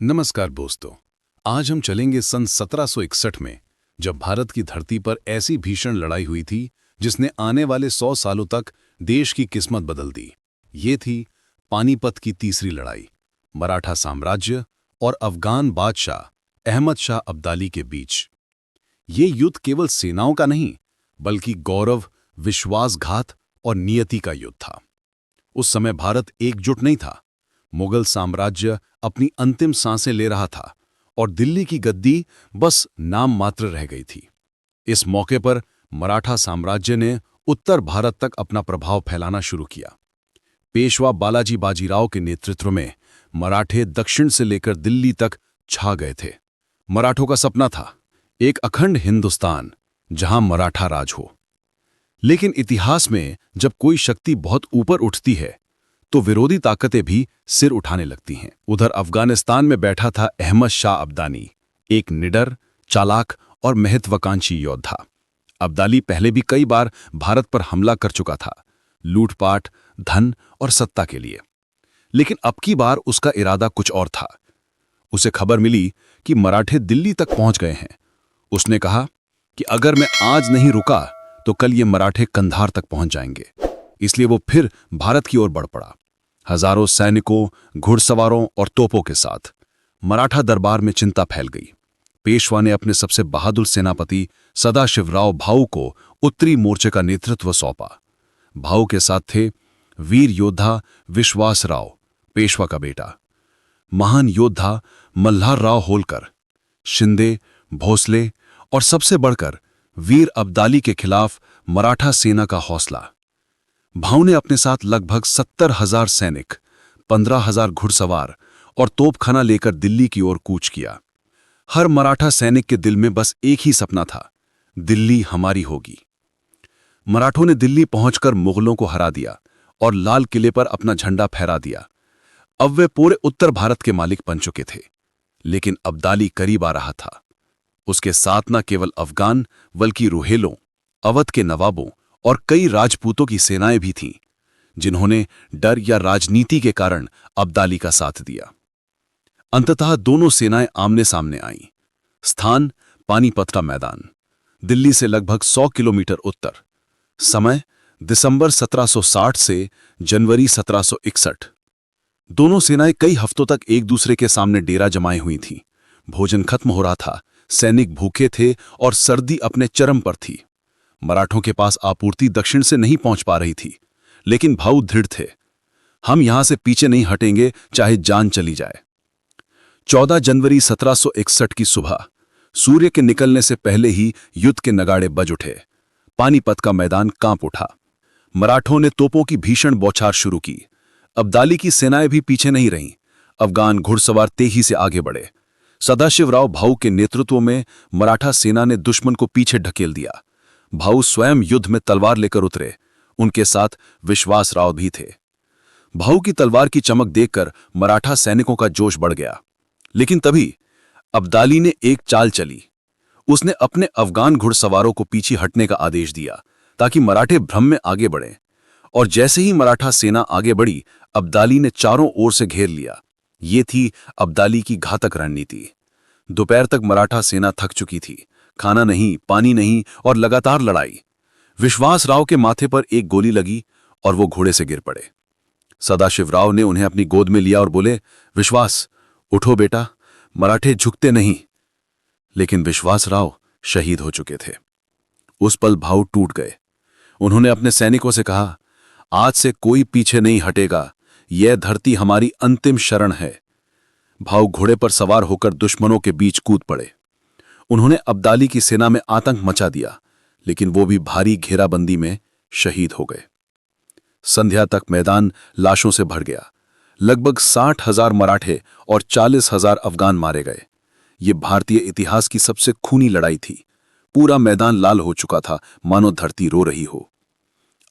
नमस्कार दोस्तों। आज हम चलेंगे सन 1761 में, जब भारत की धरती पर ऐसी भीषण लड़ाई हुई थी जिसने आने वाले 100 सालों तक देश की किस्मत बदल दी। ये थी पानीपत की तीसरी लड़ाई, मराठा साम्राज्य और अफगान बादशाह अहमद शाह अब्दाली के बीच। ये युद्ध केवल सेनाओं का नहीं, बल्कि गौरव, विश्वासघात और नियति का युद्ध था। उस समय भारत एकजुट नहीं था। मुगल साम्राज्य अपनी अंतिम सांसें ले रहा था और दिल्ली की गद्दी बस नाम मात्र रह गई थी। इस मौके पर मराठा साम्राज्य ने उत्तर भारत तक अपना प्रभाव फैलाना शुरू किया। पेशवा बालाजी बाजीराव के नेतृत्व में मराठे दक्षिण से लेकर दिल्ली तक छा गए थे। मराठों का सपना था एक अखंड हिंदुस्तान जहां मराठा राज हो। लेकिन इतिहास में जब कोई शक्ति बहुत ऊपर उठती है तो विरोधी ताकतें भी सिर उठाने लगती हैं। उधर अफगानिस्तान में बैठा था अहमद शाह अब्दाली, एक निडर, चालाक और महत्वाकांक्षी योद्धा। अब्दाली पहले भी कई बार भारत पर हमला कर चुका था, लूटपाट, धन और सत्ता के लिए। लेकिन अब की बार उसका इरादा कुछ और था। उसे खबर मिली कि मराठे दिल्ली तक पहुंच गए हैं। उसने कहा कि अगर मैं आज नहीं रुका तो कल ये मराठे कंधार तक पहुंच जाएंगे। इसलिए वो फिर भारत की ओर बढ़ पड़ा, हजारों सैनिकों, घुड़सवारों और तोपों के साथ। मराठा दरबार में चिंता फैल गई। पेशवा ने अपने सबसे बहादुर सेनापति सदाशिवराव भाऊ को उत्तरी मोर्चे का नेतृत्व सौंपा। भाऊ के साथ थे वीर योद्धा विश्वासराव, पेशवा का बेटा, महान योद्धा मल्हारराव होलकर, शिंदे, भोसले और सबसे बढ़कर वीर अब्दाली के खिलाफ मराठा सेना का हौसला। भाऊ ने अपने साथ लगभग 70,000 सैनिक, 15,000 घुड़सवार और तोपखाना लेकर दिल्ली की ओर कूच किया। हर मराठा सैनिक के दिल में बस एक ही सपना था, दिल्ली हमारी होगी। मराठों ने दिल्ली पहुंचकर मुगलों को हरा दिया और लाल किले पर अपना झंडा फहरा दिया। अब वे पूरे उत्तर भारत के मालिक बन चुके थे। लेकिन अब्दाली करीब आ रहा था। उसके साथ न केवल अफगान बल्कि रुहेलों, अवध के नवाबों और कई राजपूतों की सेनाएं भी थीं, जिन्होंने डर या राजनीति के कारण अब्दाली का साथ दिया। अंततः दोनों सेनाएं आमने सामने आईं। स्थान पानीपत का मैदान, दिल्ली से लगभग 100 किलोमीटर उत्तर। समय दिसंबर 1760 से जनवरी 1761। दोनों सेनाएं कई हफ्तों तक एक दूसरे के सामने डेरा जमाए हुई थीं। भोजन खत्म हो रहा था, सैनिक भूखे थे और सर्दी अपने चरम पर थी। मराठों के पास आपूर्ति दक्षिण से नहीं पहुंच पा रही थी, लेकिन भाऊ दृढ़ थे। हम यहां से पीछे नहीं हटेंगे, चाहे जान चली जाए। 14 जनवरी 1761 की सुबह सूर्य के निकलने से पहले ही युद्ध के नगाड़े बज उठे। पानीपत का मैदान कांप उठा। मराठों ने तोपों की भीषण बौछार शुरू की। अब्दाली की सेनाएं भी पीछे नहीं रहीं। अफगान घुड़सवार तेजी से आगे बढ़े। सदाशिवराव भाऊ के नेतृत्व में मराठा सेना ने दुश्मन को पीछे ढकेल दिया। भाऊ स्वयं युद्ध में तलवार लेकर उतरे। उनके साथ विश्वासराव भी थे। भाऊ की तलवार की चमक देखकर मराठा सैनिकों का जोश बढ़ गया। लेकिन तभी अब्दाली ने एक चाल चली। उसने अपने अफगान घुड़सवारों को पीछे हटने का आदेश दिया ताकि मराठे भ्रम में आगे बढ़ें। और जैसे ही मराठा सेना आगे बढ़ी, अब्दाली ने चारों ओर से घेर लिया। ये थी अब्दाली की घातक रणनीति। दोपहर तक मराठा सेना थक चुकी थी। खाना नहीं, पानी नहीं और लगातार लड़ाई। विश्वासराव के माथे पर एक गोली लगी और वो घोड़े से गिर पड़े। सदाशिवराव ने उन्हें अपनी गोद में लिया और बोले, विश्वास, उठो बेटा, मराठे झुकते नहीं। लेकिन विश्वासराव शहीद हो चुके थे। उस पल भाऊ टूट गए। उन्होंने अपने सैनिकों से कहा, आज से कोई पीछे नहीं हटेगा, यह धरती हमारी अंतिम शरण है। भाऊ घोड़े पर सवार होकर दुश्मनों के बीच कूद पड़े। उन्होंने अब्दाली की सेना में आतंक मचा दिया, लेकिन वो भी भारी घेराबंदी में शहीद हो गए। संध्या तक मैदान लाशों से भर गया। लगभग 60,000 मराठे और 40,000 अफगान मारे गए। ये भारतीय इतिहास की सबसे खूनी लड़ाई थी। पूरा मैदान लाल हो चुका था, मानो धरती रो रही हो।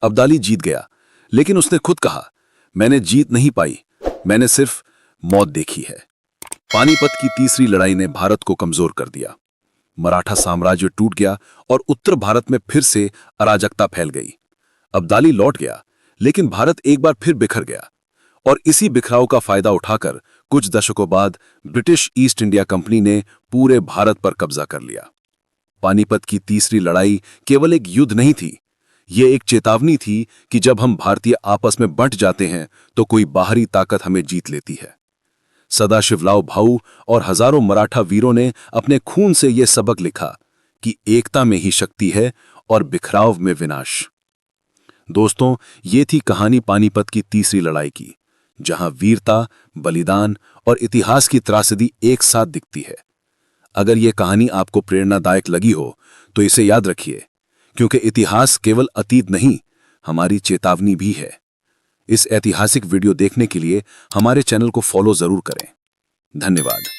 अब्दाली जीत गया, लेकिन उसने खुद कहा, मैंने जीत नहीं पाई, मैंने सिर्फ मौत देखी है। पानीपत की तीसरी लड़ाई ने भारत को कमजोर कर दिया। मराठा साम्राज्य टूट गया और उत्तर भारत में फिर से अराजकता फैल गई। अब्दाली लौट गया, लेकिन भारत एक बार फिर बिखर गया। और इसी बिखराव का फायदा उठाकर कुछ दशकों बाद ब्रिटिश ईस्ट इंडिया कंपनी ने पूरे भारत पर कब्जा कर लिया। पानीपत की तीसरी लड़ाई केवल एक युद्ध नहीं थी, ये एक चेतावनी थी कि जब हम भारतीय आपस में बंट जाते हैं तो कोई बाहरी ताकत हमें जीत लेती है। सदाशिवराव भाऊ और हजारों मराठा वीरों ने अपने खून से यह सबक लिखा कि एकता में ही शक्ति है और बिखराव में विनाश। दोस्तों, ये थी कहानी पानीपत की तीसरी लड़ाई की, जहां वीरता, बलिदान और इतिहास की त्रासदी एक साथ दिखती है। अगर यह कहानी आपको प्रेरणादायक लगी हो तो इसे याद रखिए, क्योंकि इतिहास केवल अतीत नहीं, हमारी चेतावनी भी है। इस ऐतिहासिक वीडियो देखने के लिए हमारे चैनल को फॉलो जरूर करें। धन्यवाद।